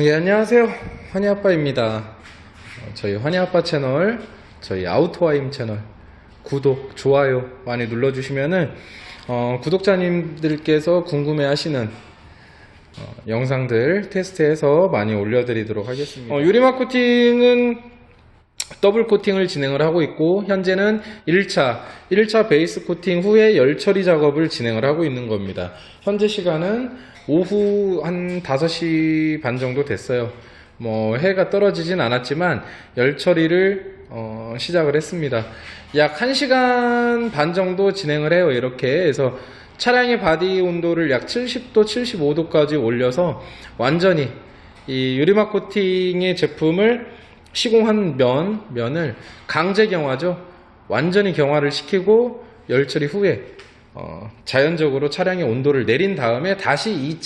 예, 안녕하세요. 환희아빠입니다. 저희 환희아빠 채널, 저희 아우토와임 채널 구독, 좋아요 많이 눌러주시면은 구독자님들께서 궁금해하시는 영상들 테스트해서 많이 올려드리도록 하겠습니다. 유리막 코팅은 더블 코팅을 진행을 하고 있고, 현재는 1차 베이스 코팅 후에 열 처리 작업을 진행을 하고 있는 겁니다. 현재 시간은 오후 한 5시 반 정도 됐어요. 해가 떨어지진 않았지만 열 처리를 시작을 했습니다. 약 1시간 반 정도 진행을 해요. 이렇게 해서 차량의 바디 온도를 약 70도, 75도까지 올려서 완전히 이 유리막 코팅의 제품을 시공한 면을 강제 경화죠. 완전히 경화를 시키고 열 처리 후에 자연적으로 차량의 온도를 내린 다음에 다시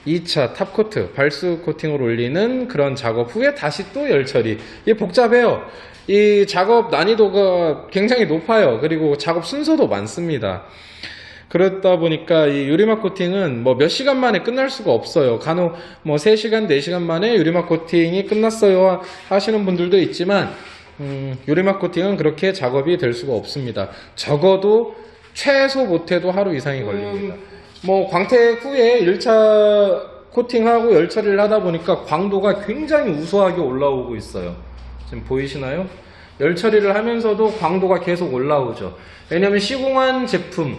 2차 탑코트, 발수 코팅을 올리는 그런 작업 후에 다시 또 열 처리. 이게 복잡해요. 이 작업 난이도가 굉장히 높아요. 그리고 작업 순서도 많습니다. 그렇다 보니까 이 유리막 코팅은 몇 시간 만에 끝날 수가 없어요. 간혹 3시간, 4시간 만에 유리막 코팅이 끝났어요 하시는 분들도 있지만, 유리막 코팅은 그렇게 작업이 될 수가 없습니다. 적어도 최소 못해도 하루 이상이 걸립니다. 광택 후에 1차 코팅하고 열 처리를 하다 보니까 광도가 굉장히 우수하게 올라오고 있어요. 지금 보이시나요? 열 처리를 하면서도 광도가 계속 올라오죠. 왜냐면 시공한 제품,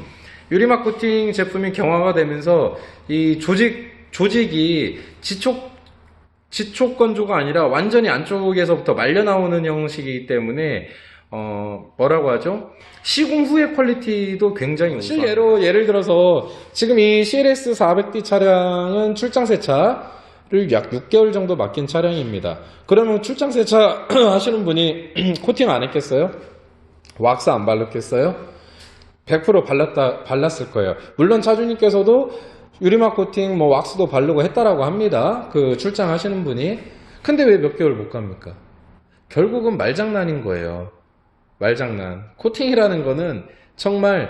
유리막 코팅 제품이 경화가 되면서 이 조직이 지촉 건조가 아니라 완전히 안쪽에서부터 말려 나오는 형식이기 때문에 뭐라고 하죠? 시공 후의 퀄리티도 굉장히 우수합니다. 예를 들어서 지금 이 CLS 400D 차량은 출장 세차를 약 6개월 정도 맡긴 차량입니다. 그러면 출장 세차 하시는 분이 코팅 안 했겠어요? 왁스 안 발랐겠어요? 100% 발랐을 거예요. 물론 차주님께서도 유리막 코팅 왁스도 바르고 했다라고 합니다. 그 출장 하시는 분이. 근데 왜 몇 개월 못 갑니까? 결국은 말장난인 거예요. 말장난. 코팅이라는 거는 정말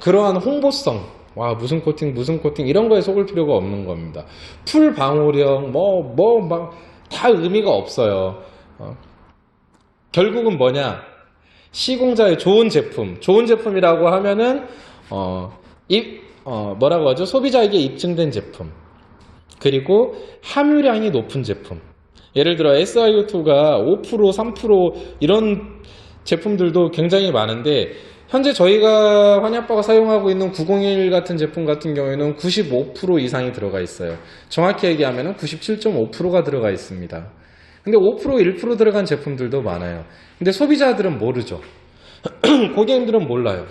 그러한 홍보성, 무슨 코팅 이런 거에 속을 필요가 없는 겁니다. 풀 방호력 다 의미가 없어요. 결국은 뭐냐? 시공자의 좋은 제품이라고 하면은 뭐라고 하죠? 소비자에게 입증된 제품, 그리고 함유량이 높은 제품. 예를 들어 SiO2가 5%, 3% 이런 제품들도 굉장히 많은데, 현재 저희가 환희아빠가 사용하고 있는 901 같은 제품 같은 경우에는 95% 이상이 들어가 있어요. 정확히 얘기하면 97.5%가 들어가 있습니다. 근데 5%, 1% 들어간 제품들도 많아요. 근데 소비자들은 모르죠. 고객님들은 몰라요.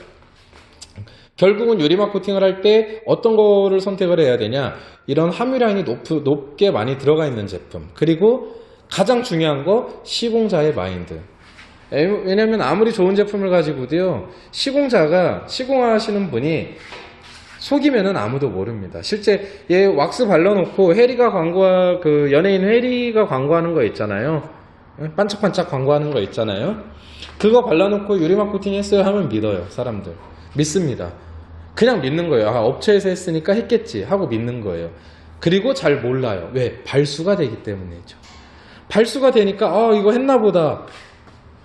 결국은 유리막 코팅을 할 때 어떤 거를 선택을 해야 되냐? 이런 함유량이 높게 많이 들어가 있는 제품. 그리고 가장 중요한 거, 시공자의 마인드. 왜냐면 아무리 좋은 제품을 가지고도요, 시공하시는 분이 속이면은 아무도 모릅니다. 실제 얘 왁스 발라놓고 연예인 해리가 광고하는 거 있잖아요. 반짝반짝 광고하는 거 있잖아요. 그거 발라놓고 유리막 코팅 했어요 하면 믿어요. 사람들 믿습니다. 그냥 믿는 거예요. 업체에서 했으니까 했겠지 하고 믿는 거예요. 그리고 잘 몰라요. 왜? 발수가 되기 때문이죠. 발수가 되니까 이거 했나 보다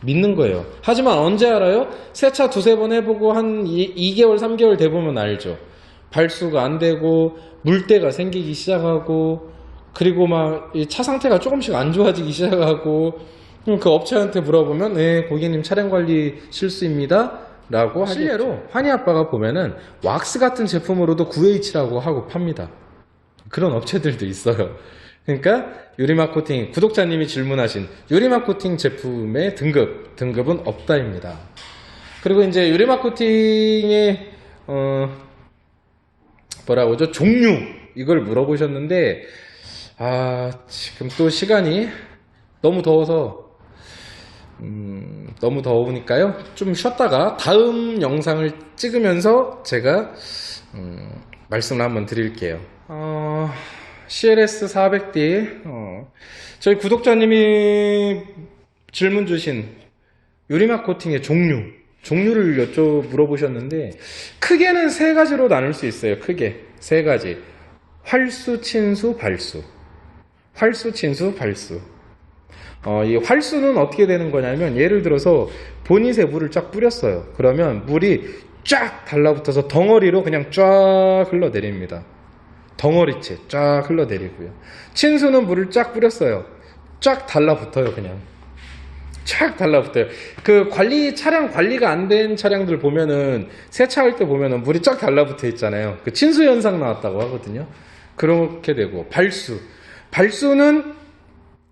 믿는 거예요. 하지만 언제 알아요? 세차 2-3번 해보고 한 2개월 3개월 돼보면 알죠. 발수가 안 되고 물때가 생기기 시작하고, 그리고 차 상태가 조금씩 안 좋아지기 시작하고, 그 업체한테 물어보면 네, 고객님 차량 관리 실수입니다 라고 하겠죠. 실례로 환희아빠가 보면은 왁스 같은 제품으로도 9H라고 하고 팝니다. 그런 업체들도 있어요. 그러니까 유리막 코팅, 구독자님이 질문하신 유리막 코팅 제품의 등급은 없다입니다. 그리고 이제 유리막 코팅의 뭐라고 하죠? 종류, 이걸 물어보셨는데, 지금 또 시간이 너무 더우니까요, 좀 쉬었다가 다음 영상을 찍으면서 제가 말씀을 한번 드릴게요. CLS 400D, 저희 구독자님이 질문 주신 유리막 코팅의 종류를 물어보셨는데, 크게는 3가지로 나눌 수 있어요. 크게 3가지. 활수, 친수, 발수. 활수, 친수, 발수. 이 활수는 어떻게 되는 거냐면, 예를 들어서 보닛에 물을 쫙 뿌렸어요. 그러면 물이 쫙 달라붙어서 덩어리로 그냥 쫙 흘러내립니다. 덩어리째 쫙 흘러내리고요. 친수는 물을 쫙 뿌렸어요. 쫙 달라붙어요. 그냥 쫙 달라붙어요. 차량 관리가 안 된 차량들 보면은, 세차할 때 보면은 물이 쫙 달라붙어 있잖아요. 그 친수 현상 나왔다고 하거든요. 그렇게 되고, 발수는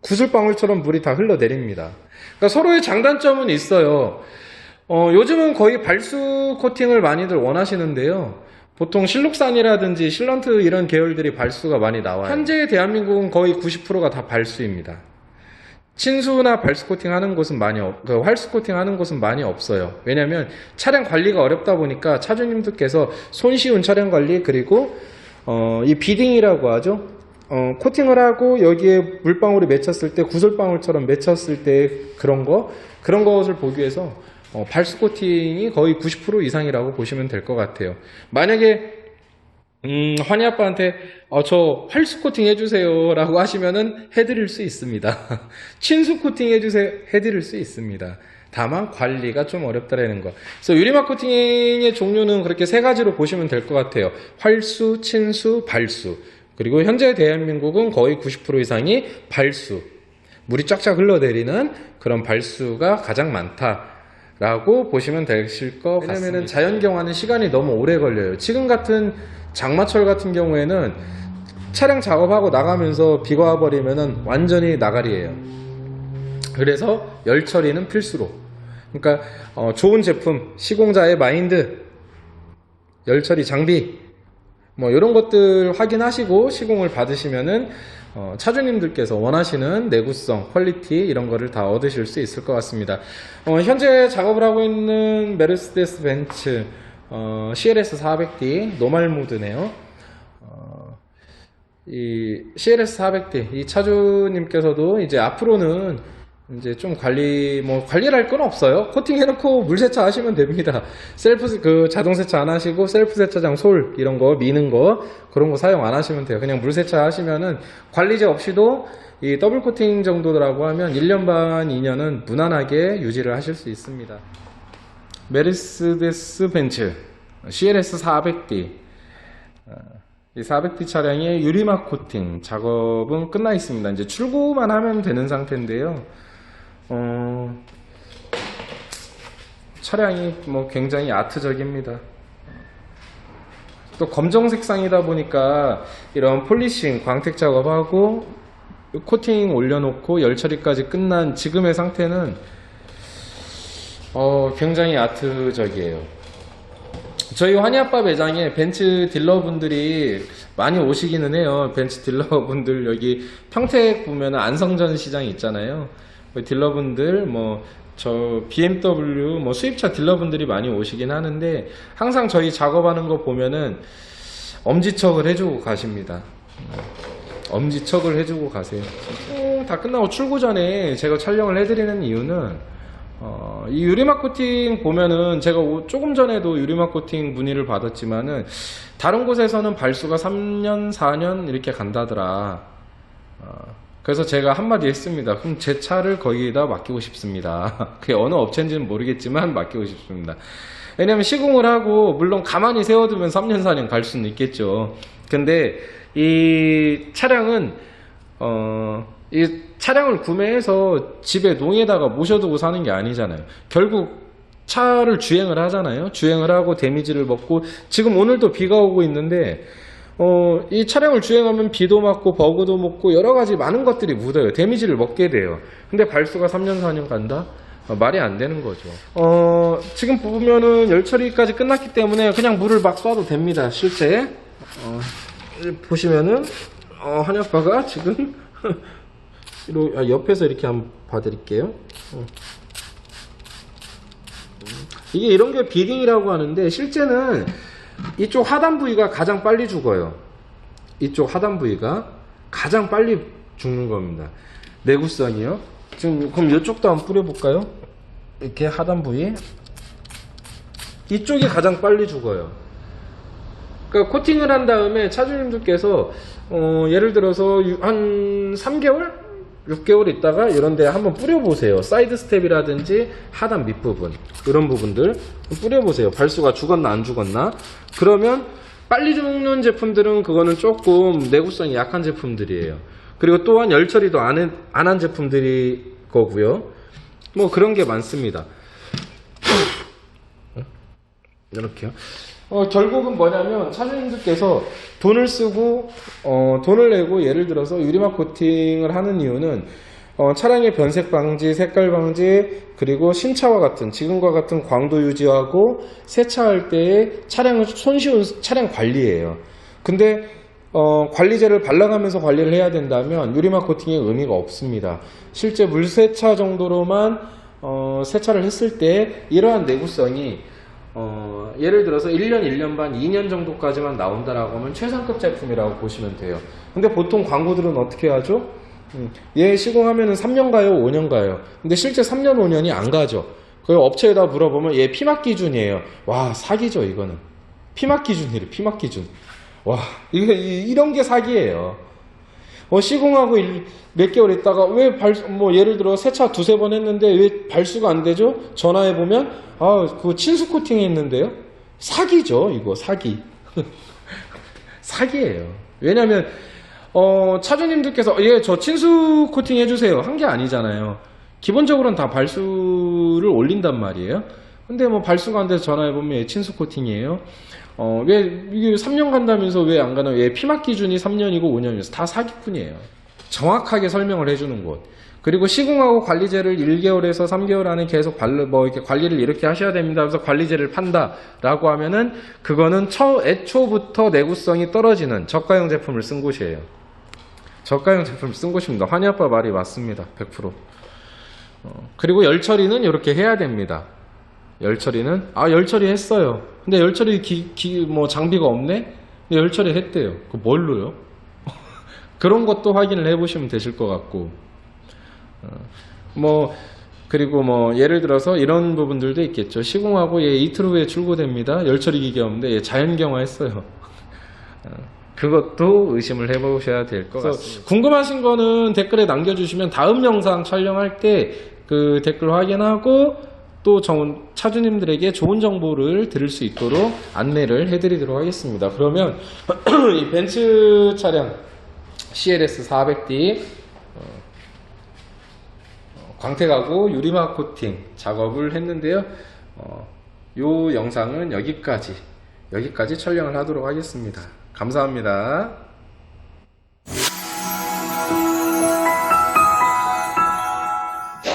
구슬방울처럼 물이 다 흘러내립니다. 그러니까 서로의 장단점은 있어요. 요즘은 거의 발수 코팅을 많이들 원하시는데요. 보통 실록산이라든지 실런트 이런 계열들이 발수가 많이 나와요. 현재 대한민국은 거의 90%가 다 발수입니다. 친수나 발수 코팅 하는 곳은 활수 코팅 하는 곳은 많이 없어요. 왜냐면 차량 관리가 어렵다 보니까 차주님들께서 손쉬운 차량 관리, 그리고 이 비딩이라고 하죠. 코팅을 하고 여기에 물방울이 맺혔을 때, 구슬방울처럼 맺혔을 때 그런 것을 보기 위해서 발수 코팅이 거의 90% 이상이라고 보시면 될 것 같아요. 만약에 환희 아빠한테 저 활수 코팅 해주세요 라고 하시면은 해드릴 수 있습니다. 친수 코팅 해주세요, 해드릴 수 있습니다. 다만 관리가 좀 어렵다라는 거. 그래서 유리막 코팅의 종류는 그렇게 세 가지로 보시면 될 것 같아요. 활수, 친수, 발수. 그리고 현재 대한민국은 거의 90% 이상이 발수, 물이 쫙쫙 흘러내리는 그런 발수가 가장 많다라고 보시면 되실 것 같습니다. 왜냐면은 자연경화는 시간이 너무 오래 걸려요. 지금 같은 장마철 같은 경우에는 차량 작업하고 나가면서 비가 와버리면은 완전히 나가리예요. 그래서 열 처리는 필수로. 그러니까 좋은 제품, 시공자의 마인드, 열 처리 장비, 이런 것들 확인하시고 시공을 받으시면은 차주님들께서 원하시는 내구성, 퀄리티 이런 거를 다 얻으실 수 있을 것 같습니다. 현재 작업을 하고 있는 메르세데스 벤츠 CLS 400D 노멀 모드네요. 이 CLS 400D 이 차주님께서도 이제 앞으로는 이제 좀 관리를 할 건 없어요. 코팅 해놓고 물 세차 하시면 됩니다. 자동 세차 안 하시고 셀프 세차장 솔 이런 거 미는 거 그런 거 사용 안 하시면 돼요. 그냥 물 세차 하시면은 관리제 없이도 이 더블 코팅 정도라고 하면 1년 반 2년은 무난하게 유지를 하실 수 있습니다. 메르세데스 벤츠 CLS 400D 이 400D 차량의 유리막 코팅 작업은 끝나 있습니다. 이제 출고만 하면 되는 상태인데요. 차량이 굉장히 아트적입니다. 또 검정 색상이다 보니까 이런 폴리싱, 광택 작업하고 코팅 올려놓고 열 처리까지 끝난 지금의 상태는 굉장히 아트적이에요. 저희 환희아빠 매장에 벤츠 딜러분들이 많이 오시기는 해요. 벤츠 딜러분들 여기 평택 보면 안성전 시장 있잖아요. 딜러분들 저 BMW 수입차 딜러분들이 많이 오시긴 하는데 항상 저희 작업하는 거 보면은 엄지척을 해주고 가십니다. 엄지척을 해주고 가세요. 다 끝나고 출고 전에 제가 촬영을 해드리는 이유는 이 유리막 코팅 보면은 제가 조금 전에도 유리막 코팅 문의를 받았지만은 다른 곳에서는 발수가 3년 4년 이렇게 간다더라. 그래서 제가 한마디 했습니다. 그럼 제 차를 거기에다 맡기고 싶습니다. 그게 어느 업체인지는 모르겠지만 맡기고 싶습니다. 왜냐면 시공을 하고 물론 가만히 세워두면 3년 4년 갈 수는 있겠죠. 근데 이 차량은 이 차량을 구매해서 집에 농에다가 모셔두고 사는 게 아니잖아요. 결국 차를 주행을 하잖아요. 주행을 하고 데미지를 먹고 지금 오늘도 비가 오고 있는데 이 차량을 주행하면 비도 맞고 버그도 먹고 여러가지 많은 것들이 묻어요. 데미지를 먹게 돼요. 근데 발수가 3년 4년 간다? 말이 안 되는 거죠. 지금 보면은 열 처리까지 끝났기 때문에 그냥 물을 막 쏴도 됩니다. 실제 보시면은 환희 아빠가 지금 옆에서 이렇게 한번 봐드릴게요. 이게 이런 게 비딩이라고 하는데 실제는 이쪽 하단 부위가 가장 빨리 죽어요. 이쪽 하단 부위가 가장 빨리 죽는 겁니다. 내구성이요. 지금 그럼 이쪽도 한번 뿌려볼까요? 이렇게 하단 부위 이쪽이 가장 빨리 죽어요. 그러니까 코팅을 한 다음에 차주님들께서 예를 들어서 한 3개월? 6개월 있다가 이런데 한번 뿌려보세요. 사이드 스텝이라든지 하단 밑부분 이런 부분들 뿌려보세요. 발수가 죽었나 안 죽었나. 그러면 빨리 죽는 제품들은 그거는 조금 내구성이 약한 제품들이에요. 그리고 또한 열 처리도 안 한 제품들이 거고요. 뭐 그런 게 많습니다. 이렇게요. 결국은 뭐냐면 차주님들께서 돈을 쓰고 돈을 내고 예를 들어서 유리막 코팅을 하는 이유는 차량의 변색 방지, 색깔 방지, 그리고 신차와 같은 지금과 같은 광도 유지하고 세차할 때의 차량을 손쉬운 차량 관리예요. 근데 관리제를 발라가면서 관리를 해야 된다면 유리막 코팅의 의미가 없습니다. 실제 물세차 정도로만 세차를 했을 때 이러한 내구성이 예를 들어서 1년, 1년 반, 2년 정도까지만 나온다라고 하면 최상급 제품이라고 보시면 돼요. 근데 보통 광고들은 어떻게 하죠? 얘 시공하면은 3년 가요, 5년 가요. 근데 실제 3년, 5년이 안 가죠. 그 업체에다 물어보면 얘 피막 기준이에요. 와, 사기죠, 이거는. 피막 기준이래, 피막 기준. 와, 이런 게 사기예요. 시공하고 몇 개월 있다가 왜 예를 들어 세차 두세 번 했는데 왜 발수가 안 되죠? 전화해보면 그거 친수 코팅 했는데요? 사기죠, 이거 사기. 사기예요. 왜냐면 차주님들께서 저 친수 코팅 해주세요 한 게 아니잖아요. 기본적으로는 다 발수를 올린단 말이에요. 근데 뭐 발수가 안 돼서 전화해보면 친수 코팅이에요. 왜 이게 3년 간다면서 왜 안 가나? 왜 피막 기준이 3년이고 5년이어서 다 사기꾼이에요. 정확하게 설명을 해주는 곳. 그리고 시공하고 관리제를 1개월에서 3개월 안에 계속 이렇게 관리를 이렇게 하셔야 됩니다. 그래서 관리제를 판다라고 하면은 그거는 애초부터 내구성이 떨어지는 저가형 제품을 쓴 곳이에요. 저가형 제품을 쓴 곳입니다. 환희 아빠 말이 맞습니다. 100%. 그리고 열 처리는 이렇게 해야 됩니다. 열 처리는 열 처리 했어요. 근데 열 처리 장비가 없네. 열 처리 했대요. 그 뭘로요? 그런 것도 확인을 해보시면 되실 것 같고. 그리고 예를 들어서 이런 부분들도 있겠죠. 시공하고 이틀 후에 출고됩니다. 열 처리 기계 없는데 자연경화 했어요. 그것도 의심을 해보셔야 될 것 같습니다. 궁금하신 거는 댓글에 남겨주시면 다음 영상 촬영할 때 그 댓글 확인하고 또 차주님들에게 좋은 정보를 들을 수 있도록 안내를 해드리도록 하겠습니다. 그러면 이 벤츠 차량 CLS 400D 광택하고 유리막 코팅 작업을 했는데요. 요 영상은 여기까지 촬영을 하도록 하겠습니다. 감사합니다.